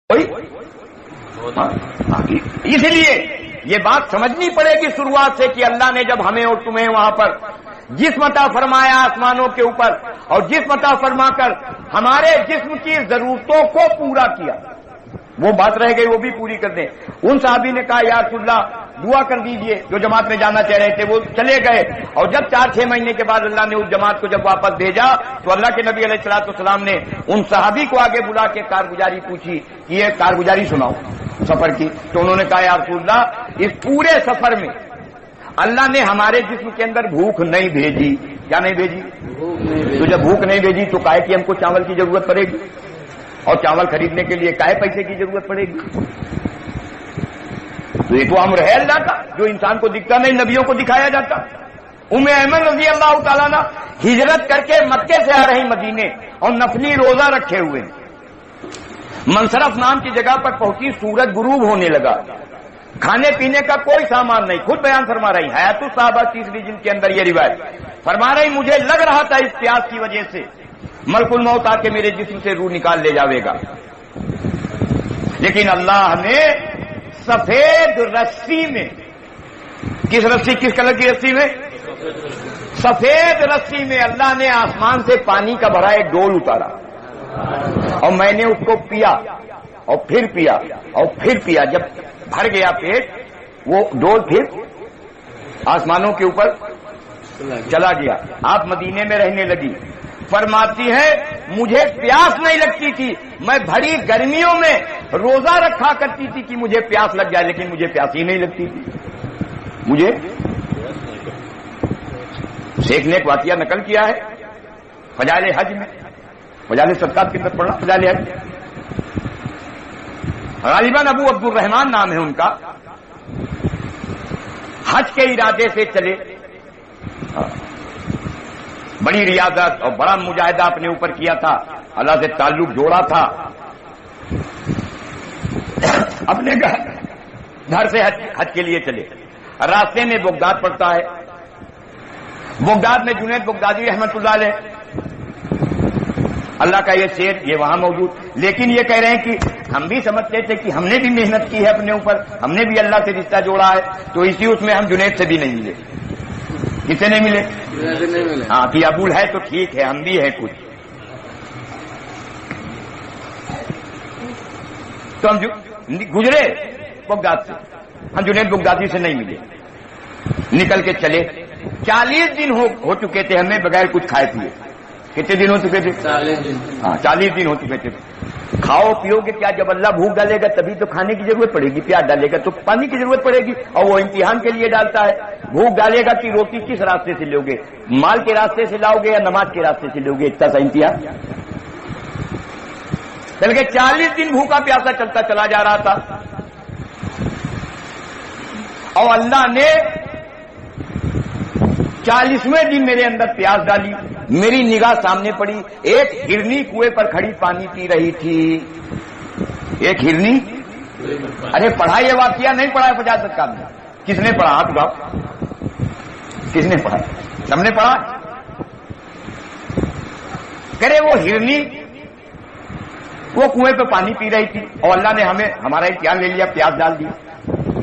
اس لیے یہ بات سمجھنی پڑے گی شروعات سے کہ اللہ نے جب ہمیں اور تمہیں وہاں پر جسم عطا فرمایا آسمانوں کے اوپر اور جسم عطا فرما کر ہمارے جسم کی ضرورتوں کو پورا کیا، وہ بات رہ گئی وہ بھی پوری کر دیں۔ ان صحابی نے کہا یا رسول اللہ دعا کر دیجئے، جو جماعت میں جانا چاہ رہے تھے وہ چلے گئے، اور جب 4-6 مہینے کے بعد اللہ نے اس جماعت کو جب واپس بھیجا تو اللہ کے نبی علیہ الصلوۃ والسلام نے ان صحابی کو آگے بلا کے کارگزاری پوچھی کہ یہ کارگزاری سناؤ سفر کی، تو انہوں نے کہا یا رسول اللہ اس پورے سفر میں اللہ نے ہمارے جسم کے اندر بھوک نہیں بھیجی۔ کیا نہیں بھیجی؟ تو جب بھوک نہیں بھیجی تو کہے کہ ہم کو چاول کی ضرورت پڑے گی، اور چاول خریدنے کے لیے کہے پیسے کی ضرورت پڑے گی؟ تو یہ تو امر ہے اللہ کا جو انسان کو دکھتا نہیں، نبیوں کو دکھایا جاتا۔ ام ایمن رضی اللہ تعالیٰ عنہ ہجرت کر کے مکے سے آ رہی مدینے اور نفلی روزہ رکھے ہوئے، منصرف نام کی جگہ پر پہنچی، سورج غروب ہونے لگا، کھانے پینے کا کوئی سامان نہیں، خود بیان فرما رہی حیات الصحابہ 30 جلد کے اندر یہ روایت فرما رہی مجھے لگ رہا تھا اس پیاس کی وجہ سے ملک الموت آ کے میرے جسم سے روح نکال لے جاوے گا، لیکن اللہ نے سفید رسی میں، کس رسی، کس کلر کی رسی میں؟ سفید رسی میں اللہ نے آسمان سے پانی کا بھرا ایک ڈول اتارا، اور میں نے اس کو پیا اور پھر پیا اور پھر پیا، جب بھر گیا پیٹ وہ ڈول پھر آسمانوں کے اوپر چلا گیا، آپ مدینے میں رہنے لگی۔ فرماتی ہے مجھے پیاس نہیں لگتی تھی، میں بھری گرمیوں میں روزہ رکھا کرتی تھی کہ مجھے پیاس لگ جائے، لیکن مجھے پیاس ہی نہیں لگتی تھی۔ مجھے شیخ نے ایک واقعہ نقل کیا ہے فضائل حج میں، فضائل صدقات کے اندر پڑھنا، فضائل حج غالباً ابو عبد الرحمان نام ہے ان کا، حج کے ارادے سے چلے، بڑی ریاضت اور بڑا مجاہدہ اپنے اوپر کیا تھا، اللہ سے تعلق جوڑا تھا، اپنے گھر سے حج کے لیے چلے، راستے میں بغداد پڑتا ہے، بغداد میں جنید بغدادی رحمت اللہ علیہ، اللہ کا یہ شعر یہ وہاں موجود، لیکن یہ کہہ رہے ہیں کہ ہم بھی سمجھتے تھے کہ ہم نے بھی محنت کی ہے اپنے اوپر، ہم نے بھی اللہ سے رشتہ جوڑا ہے، تو اسی اس میں ہم جنید سے بھی نہیں ملے۔ کسے نہیں ملے؟ ہاں کہ ابول ہے تو ٹھیک ہے، ہم بھی ہیں کچھ، تو ہم گزرے بغداد سے، ہم جنید بغدادی سے نہیں ملے، نکل کے چلے، 40 دن ہو چکے تھے ہمیں بغیر کچھ کھائے پیے۔ کتنے دن ہو چکے تھے؟ 40 دن۔ ہاں 40 دن ہو چکے تھے۔ کھاؤ پیو گے کیا؟ جب اللہ بھوک ڈالے گا تبھی تو کھانے کی ضرورت پڑے گی، پیاس ڈالے گا تو پانی کی ضرورت پڑے گی، اور وہ امتحان کے لیے ڈالتا ہے۔ بھوک ڈالے گا کہ روٹی کس راستے سے لو گے، مال کے راستے سے لاؤ گے یا نماز کے راستے سے لو گے، اتنا سا امتحان۔ بلکہ 40 دن بھوکا پیاسا چلتا چلا جا رہا تھا، اور اللہ نے 40ویں دن میرے اندر پیاس ڈالی، میری نگاہ سامنے پڑی، ایک ہرنی کنویں پر کھڑی پانی پی رہی تھی، ایک ہرنی۔ ارے پڑھا یہ واقعہ نہیں پڑھا ہے فجاعت کا، کس نے پڑھا؟ آپ بتاؤ کس نے پڑھا؟ سب نے پڑھا؟ کرے وہ ہرنی وہ کنویں پہ پانی پی رہی تھی، اور اللہ نے ہمیں ہمارا امتحان لے لیا، پیاس ڈال دی۔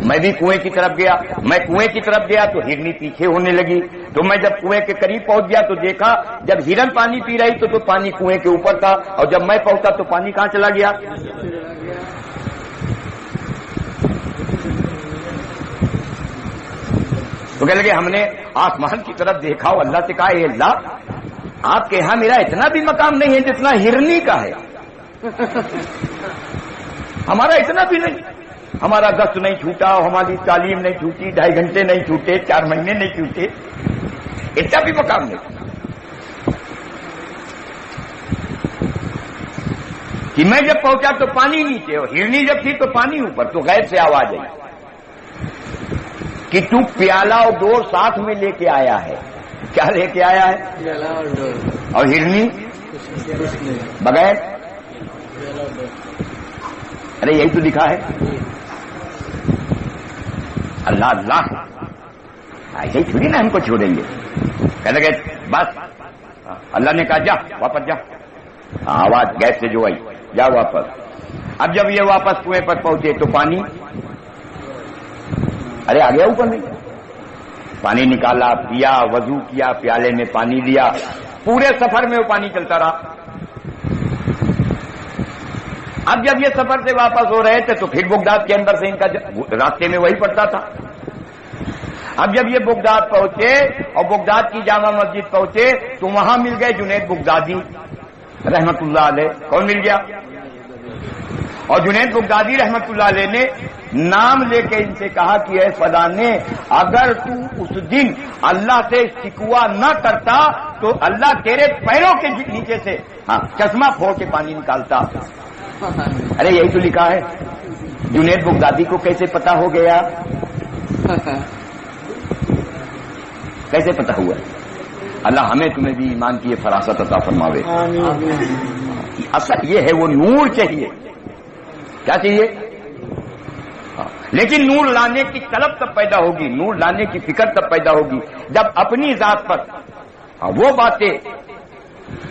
میں بھی کنویں کی طرف گیا، میں کنویں کی طرف گیا تو ہرنی پیچھے ہونے لگی، تو میں جب کنویں کے قریب پہنچ گیا تو دیکھا جب ہرن پانی پی رہی تو پانی کنویں کے اوپر تھا، اور جب میں پہنچا تو پانی کہاں چلا گیا؟ تو کہنے لگے ہم نے آسمان کی طرف دیکھا اور اللہ سے کہا اے اللہ آپ کے یہاں میرا اتنا بھی مقام نہیں ہے جتنا ہرنی کا ہے، ہمارا اتنا بھی نہیں، ہمارا گشت نہیں چھوٹا، ہماری تعلیم نہیں چھوٹی، 2.5 گھنٹے نہیں چھوٹے، 4 مہینے نہیں چھوٹے، اتنا بھی مقام نہیں کہ میں جب پہنچا تو پانی نیچے اور ہرنی جب تھی تو پانی اوپر، تو غیب سے آواز آئی کہ تو پیالہ اور ڈور ساتھ میں لے کے آیا ہے۔ کیا لے کے آیا ہے؟ پیالہ اور ڈور، اور ہرنی بغیر؟ ارے یہی تو لکھا ہے، اللہ اللہ ایسے ہی چھوڑی نا ہم کو چھوڑیں گے۔ کہنے لگے بس، اللہ نے کہا جا واپس جا، آواز گیس سے جو آئی جا واپس، اب جب یہ واپس کنویں پر پہنچے تو پانی ارے آ گیا اوپر نہیں، پانی نکالا، پیا، وضو کیا، پیالے میں پانی لیا، پورے سفر میں وہ پانی چلتا رہا۔ اب جب یہ سفر سے واپس ہو رہے تھے تو پھر بغداد کے اندر سے ان کا راستے میں وہی پڑتا تھا۔ اب جب یہ بغداد پہنچے اور بغداد کی جامع مسجد پہنچے تو وہاں مل گئے جنید بغدادی رحمت اللہ علیہ۔ کون مل گیا؟ اور جنید بغدادی رحمت اللہ علیہ نے نام لے کے ان سے کہا کہ اے فلانے، اگر تو اس دن اللہ سے شکوہ نہ کرتا تو اللہ تیرے پیروں کے نیچے سے چشمہ پھوڑ کے پانی نکالتا۔ ارے یہی تو لکھا ہے۔ جنید بغدادی کو کیسے پتا ہو گیا؟ کیسے پتا ہوا؟ اللہ ہمیں تمہیں بھی ایمان کی یہ فراست عطا فرماوے۔ اصل یہ ہے وہ نور چاہیے، کیا چاہیے؟ لیکن نور لانے کی طلب تب پیدا ہوگی، نور لانے کی فکر تب پیدا ہوگی جب اپنی ذات پر وہ باتیں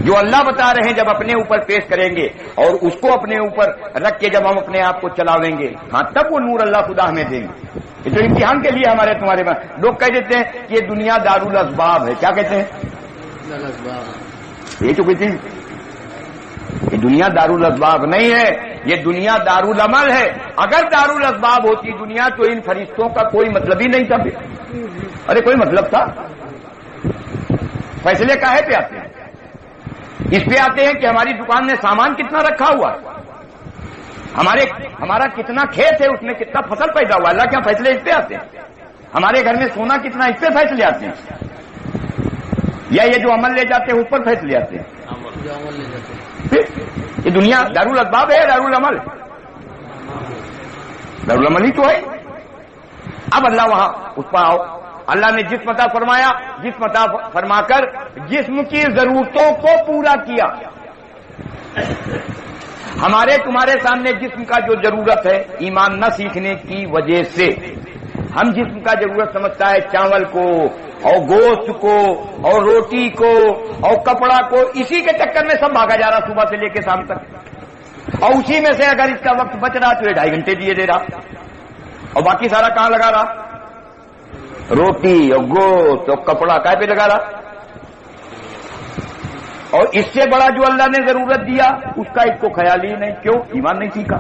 جو اللہ بتا رہے ہیں جب اپنے اوپر پیش کریں گے اور اس کو اپنے اوپر رکھ کے جب ہم اپنے آپ کو چلاویں گے، تب وہ نور اللہ خدا ہمیں دیں گے۔ یہ تو امتحان کے لیے ہمارے تمہارے پاس لوگ کہہ دیتے ہیں کہ یہ دنیا دارالاسباب ہے۔ کیا کہتے ہیں؟ یہ تو کوئی چیز، یہ دنیا دارالاسباب نہیں ہے، یہ دنیا دارالعمل ہے۔ اگر دارالاسباب ہوتی دنیا تو ان فرشتوں کا کوئی مطلب ہی نہیں تھا۔ ارے کوئی مطلب تھا؟ فیصلے کاہے پہ آتے ہیں؟ اس پہ آتے ہیں کہ ہماری دکان میں سامان کتنا رکھا ہوا ہے، ہمارا کتنا کھیت ہے، اس میں کتنا فصل پیدا ہوا، اللہ کیا فیصلے اس پہ آتے ہیں؟ ہمارے گھر میں سونا کتنا، اس پہ فیصلے آتے ہیں؟ یا یہ جو عمل لے جاتے ہیں اس پر فیصلے آتے ہیں؟ یہ دنیا دارالاسباب ہے، دارالعمل، دارالعمل ہی تو ہے۔ اب اللہ وہاں اس پر آؤ، اللہ نے جسم عطا فرمایا، جسم عطا فرما کر جسم کی ضرورتوں کو پورا کیا۔ ہمارے تمہارے سامنے جسم کا جو ضرورت ہے، ایمان نہ سیکھنے کی وجہ سے ہم جسم کا ضرورت سمجھتا ہے چاول کو اور گوشت کو اور روٹی کو اور کپڑا کو، اسی کے چکر میں سب بھاگا جا رہا صبح سے لے کے شام تک، اور اسی میں سے اگر اس کا وقت بچ رہا تو یہ 2.5 گھنٹے دیے دے رہا، اور باقی سارا کہاں لگا رہا؟ روٹی اور گوشت اور کپڑا کہاں پہ لگا رہا؟ اور اس سے بڑا جو اللہ نے ضرورت دیا اس کا اس کو خیال ہی نہیں۔ کیوں؟ ایمان نہیں سیکھا۔